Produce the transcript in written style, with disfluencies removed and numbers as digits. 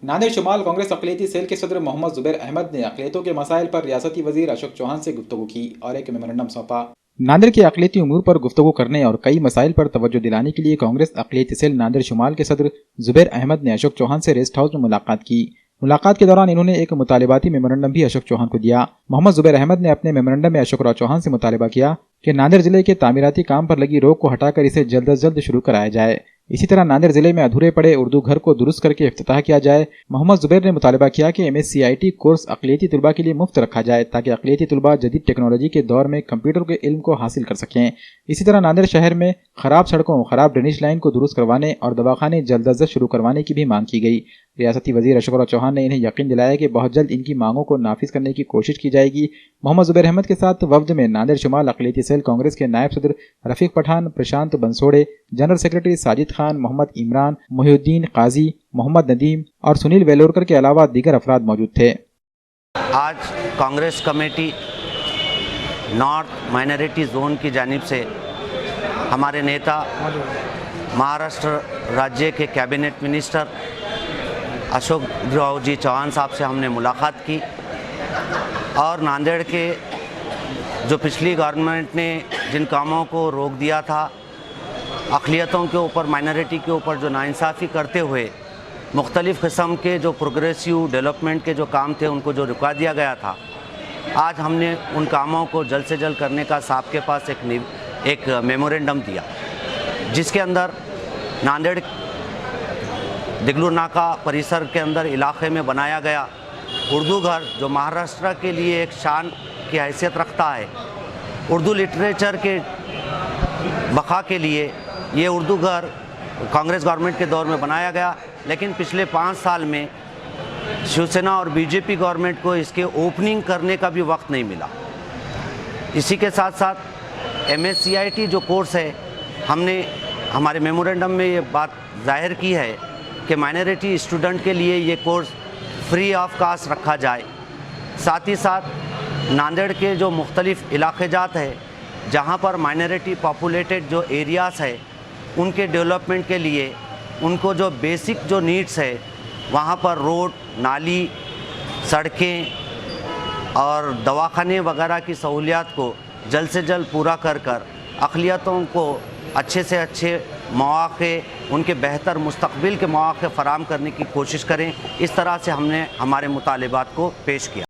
Nadir शुमाल Congress अक़लियती cell के सदर मोहम्मद ज़ुबैर अहमद ने अक़लियतों के मसाइल पर रियासती वज़ीर अशोक चौहान से गुफ्तगू की और एक मेमोरेंडम सौंपा। नादिर के अक़लियती उमूर पर गुफ्तगू करने और कई मसाइल पर तवज्जो दिलाने के लिए कांग्रेस अक़लियती सेल नादिर शुमाल के सदर ज़ुबैर अहमद ने अशोक चौहान से रेस्ट हाउस में मुलाकात की। मुलाकात के दौरान इन्होंने एक मुतालिबाती मेमोरेंडम भी अशोक चौहान को दिया। मोहम्मद ज़ुबैर अहमद ने अपने मेमोरेंडम में अशोक चौहान से मुतालिबा किया कि नादिर जिले के तामीराती काम पर लगी रोक को हटाकर इसे जल्द अज जल्द शुरू कराया जाए। इसी तरह नादिर जिले में अधूरे पड़े उर्दू घर को दुरुस्त करके इफ्तिताह किया जाए। मोहम्मद ज़ुबैर ने मुतालिबा किया कि MSCIT कोर्स अक़लियती तलबा के लिए मुफ्त रखा जाए ताकि अक़लियती तलबा जदीद टेक्नोलॉजी के दौर में कंप्यूटर के इल्म को हासिल कर सकें। इसी तरह नादिर शहर में खराब सड़कों, खराब ड्रेनेज लाइन को दुरुस्त करवाने और दवाखाने जल्द अज जल्द शुरू करवाने की भी मांग की गई। रियासती वज़ीर अशोक चौहान ने इन्हें यकीन दिलाया कि बहुत जल्द इनकी मांगों को नाफिज करने की कोशिश की जाएगी। मोहम्मद ज़ुबैर अहमद के साथ वफ्द में नादिर शुमाल अक़लियती सेल कांग्रेस के नायब सदर रफ़ीक पठान, प्रशांत बंसोड़े, जनरल सेक्रेटरी साजिद खान, मोहम्मद इमरान, मोहिउद्दीन काजी, मोहम्मद नदीम और सुनील वेलोरकर के अलावा दीगर अफराद मौजूद थे। आज Congress committee north minority zone की जानिब से हमारे नेता महाराष्ट्र राज्य के कैबिनेट मिनिस्टर अशोक जी चौहान साहब से हमने मुलाकात की और नांदेड़ के जो पिछली गवर्नमेंट ने जिन कामों को रोक दिया था, अक़लियतों के ऊपर, माइनॉरिटी के ऊपर जो नाइंसाफ़ी करते हुए मुख्तलिफ़ किस्म के जो प्रोग्रेसिव डेवलपमेंट के जो काम थे उनको जो रुका दिया गया था, आज हमने उन कामों को जल्द से जल्द करने का साहब के पास एक मेमोरेंडम दिया, जिसके अंदर नांदेड़ दिगलू नाका परिसर के अंदर इलाके में बनाया गया उर्दू घर जो महाराष्ट्र के लिए एक शान की हैसियत रखता है। उर्दू लिटरेचर के बका के लिए ये उर्दू घर कांग्रेस गवर्नमेंट के दौर में बनाया गया, लेकिन पिछले 5 साल में शिवसेना और बीजेपी गवर्नमेंट को इसके ओपनिंग करने का भी वक्त नहीं मिला। इसी के साथ साथ MSCIT जो कोर्स है, हमने हमारे मेमोरेंडम में ये बात जाहिर की है कि माइनॉरिटी स्टूडेंट के लिए ये कोर्स फ्री ऑफ कास्ट रखा जाए। साथ ही साथ नांदेड़ के जो मुख्तलिफ़ इलाके जात है जहाँ पर माइनॉरिटी पॉपुलेटेड जो एरियाज़ है, उनके डेवलपमेंट के लिए उनको जो बेसिक जो नीड्स है वहाँ पर रोड, नाली, सड़कें और दवाखाने वगैरह की सहूलियात को जल्द से जल्द पूरा कर अक़लियतों को अच्छे से अच्छे मौक़े, उनके बेहतर मुस्तक़बिल के मौक़े फ़राहम करने की कोशिश करें। इस तरह से हमने हमारे मुतालिबात को पेश किया।